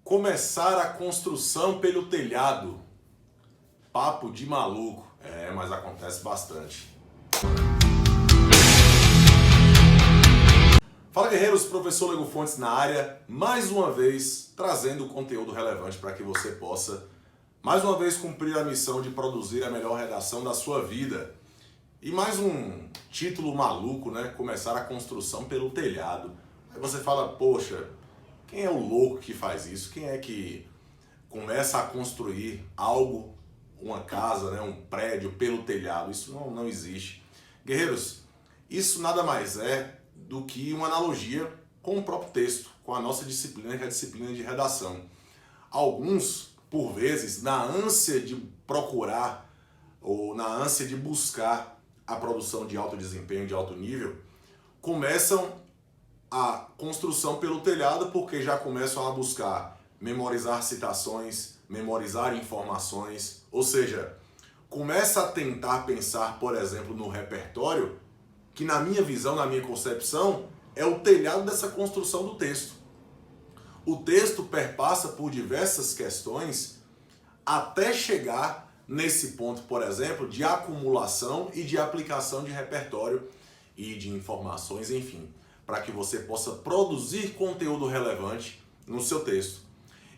Começar a construção pelo telhado. Papo de maluco. Mas acontece bastante. Fala, guerreiros, professor Lego Fontes na área, mais uma vez trazendo conteúdo relevante para que você possa, mais uma vez, cumprir a missão de produzir a melhor redação da sua vida. E mais um título maluco, né? Começar a construção pelo telhado. Aí você fala, poxa, quem é o louco que faz isso? Quem é que começa a construir algo, uma casa, né? Um prédio pelo telhado? Isso não existe. Guerreiros, isso nada mais é do que uma analogia com o próprio texto, com a nossa disciplina, que é a disciplina de redação. Alguns, por vezes, na ânsia de procurar ou na ânsia de buscar a produção de alto desempenho, de alto nível, começam a construção pelo telhado porque já começam a buscar memorizar citações, memorizar informações, ou seja, começa a tentar pensar, por exemplo, no repertório, que na minha visão, na minha concepção, é o telhado dessa construção do texto. O texto perpassa por diversas questões até chegar nesse ponto, por exemplo, de acumulação e de aplicação de repertório e de informações, enfim, para que você possa produzir conteúdo relevante no seu texto.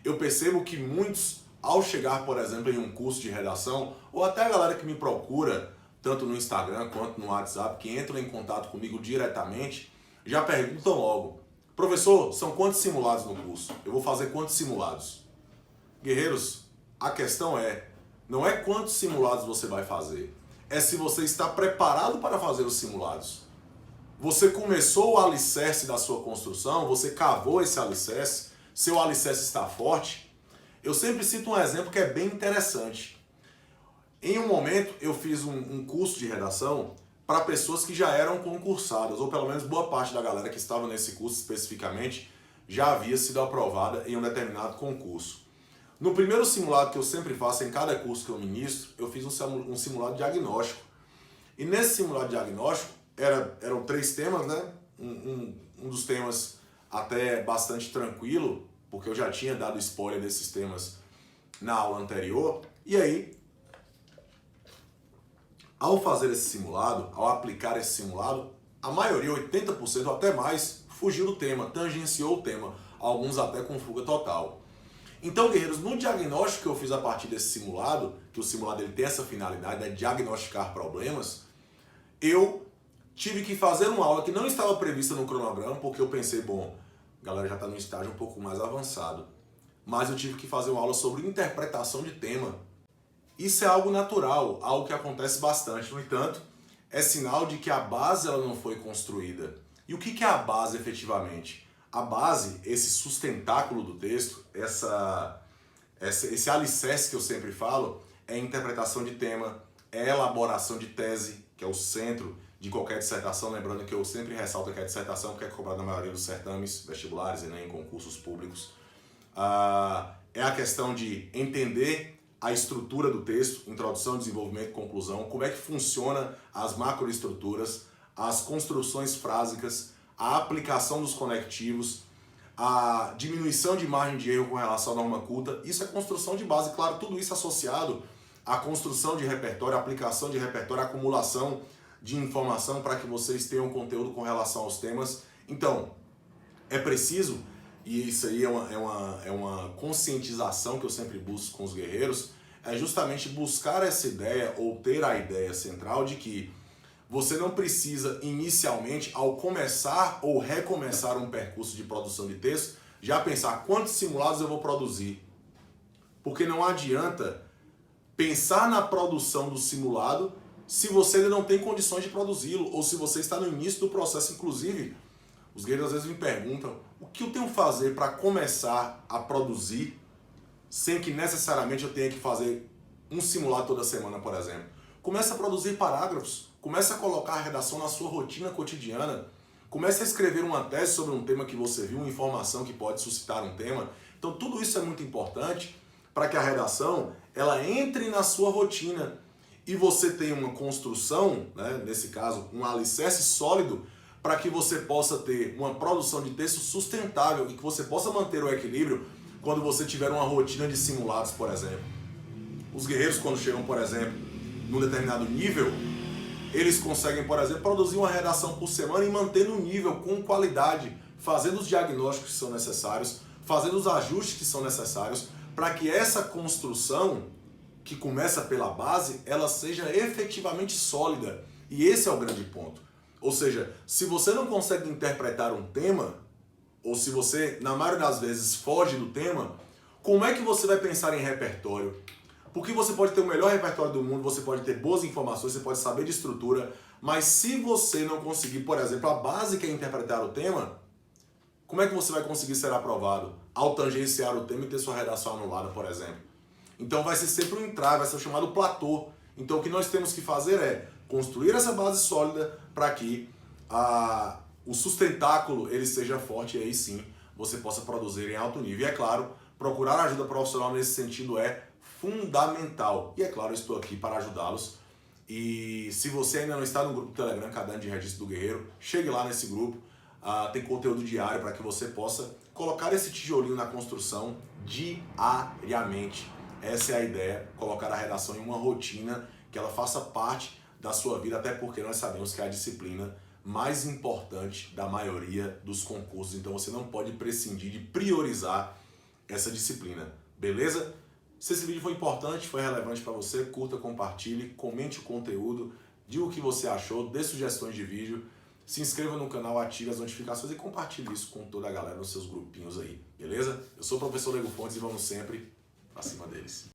Eu percebo que muitos, ao chegar, por exemplo, em um curso de redação, ou até a galera que me procura, tanto no Instagram quanto no WhatsApp, que entram em contato comigo diretamente, já perguntam logo, professor, são quantos simulados no curso? Eu vou fazer quantos simulados? Guerreiros, a questão não é quantos simulados você vai fazer, é se você está preparado para fazer os simulados. Você começou o alicerce da sua construção, você cavou esse alicerce, seu alicerce está forte. Eu sempre cito um exemplo que é bem interessante. Em um momento eu fiz um curso de redação para pessoas que já eram concursadas, ou pelo menos boa parte da galera que estava nesse curso especificamente já havia sido aprovada em um determinado concurso. No primeiro simulado que eu sempre faço em cada curso que eu ministro, eu fiz um simulado diagnóstico. E nesse simulado diagnóstico eram 3 temas, né? Um dos temas até bastante tranquilo, porque eu já tinha dado spoiler desses temas na aula anterior. E aí, ao fazer esse simulado, ao aplicar esse simulado, a maioria, 80% ou até mais, fugiu do tema, tangenciou o tema, alguns até com fuga total. Então, guerreiros, no diagnóstico que eu fiz a partir desse simulado, que o simulado ele tem essa finalidade, né, diagnosticar problemas, eu tive que fazer uma aula que não estava prevista no cronograma, porque eu pensei, bom, a galera já está no estágio um pouco mais avançado, mas eu tive que fazer uma aula sobre interpretação de tema. Isso é algo natural, algo que acontece bastante. No entanto, é sinal de que a base ela não foi construída. E o que é a base efetivamente? A base, esse sustentáculo do texto, esse alicerce que eu sempre falo, é interpretação de tema, é elaboração de tese, que é o centro de qualquer dissertação. Lembrando que eu sempre ressalto que a dissertação, que é cobrada na maioria dos certames vestibulares e nem em concursos públicos, é a questão de entender a estrutura do texto, introdução, desenvolvimento, conclusão, como é que funciona as macroestruturas, as construções frásicas, a aplicação dos conectivos, a diminuição de margem de erro com relação à norma culta. Isso é construção de base, claro, tudo isso associado à construção de repertório, aplicação de repertório, acumulação de informação para que vocês tenham conteúdo com relação aos temas. Então, é preciso, e isso aí é uma conscientização que eu sempre busco com os guerreiros, é justamente buscar essa ideia ou ter a ideia central de que você não precisa inicialmente, ao começar ou recomeçar um percurso de produção de texto, já pensar quantos simulados eu vou produzir. Porque não adianta pensar na produção do simulado se você ainda não tem condições de produzi-lo, ou se você está no início do processo. Inclusive, os guerreiros às vezes me perguntam o que eu tenho que fazer para começar a produzir sem que necessariamente eu tenha que fazer um simulado toda semana, por exemplo. Comece a produzir parágrafos, comece a colocar a redação na sua rotina cotidiana, comece a escrever uma tese sobre um tema que você viu, uma informação que pode suscitar um tema. Então tudo isso é muito importante para que a redação ela entre na sua rotina e você tenha uma construção, né, nesse caso, um alicerce sólido, para que você possa ter uma produção de texto sustentável e que você possa manter o equilíbrio quando você tiver uma rotina de simulados, por exemplo. Os guerreiros, quando chegam, por exemplo, num determinado nível, eles conseguem, por exemplo, produzir uma redação por semana e manter no nível com qualidade, fazendo os diagnósticos que são necessários, fazendo os ajustes que são necessários, para que essa construção, que começa pela base, ela seja efetivamente sólida. E esse é o grande ponto. Ou seja, se você não consegue interpretar um tema, ou se você, na maioria das vezes, foge do tema, como é que você vai pensar em repertório? Porque você pode ter o melhor repertório do mundo, você pode ter boas informações, você pode saber de estrutura, mas se você não conseguir, por exemplo, a base que é interpretar o tema, como é que você vai conseguir ser aprovado ao tangenciar o tema e ter sua redação anulada, por exemplo? Então vai ser sempre um entrave, vai ser o chamado platô. Então o que nós temos que fazer é construir essa base sólida para que o sustentáculo ele seja forte e aí sim você possa produzir em alto nível. E é claro, procurar ajuda profissional nesse sentido é fundamental. E é claro, eu estou aqui para ajudá-los. E se você ainda não está no grupo do Telegram, Caderno de Registro do Guerreiro, chegue lá nesse grupo. Tem conteúdo diário para que você possa colocar esse tijolinho na construção diariamente. Essa é a ideia, colocar a redação em uma rotina que ela faça parte da sua vida, até porque nós sabemos que é a disciplina mais importante da maioria dos concursos. Então você não pode prescindir de priorizar essa disciplina, beleza? Se esse vídeo foi importante, foi relevante para você, curta, compartilhe, comente o conteúdo, diga o que você achou, dê sugestões de vídeo, se inscreva no canal, ative as notificações e compartilhe isso com toda a galera nos seus grupinhos aí, beleza? Eu sou o professor Lego Fontes e vamos sempre acima deles.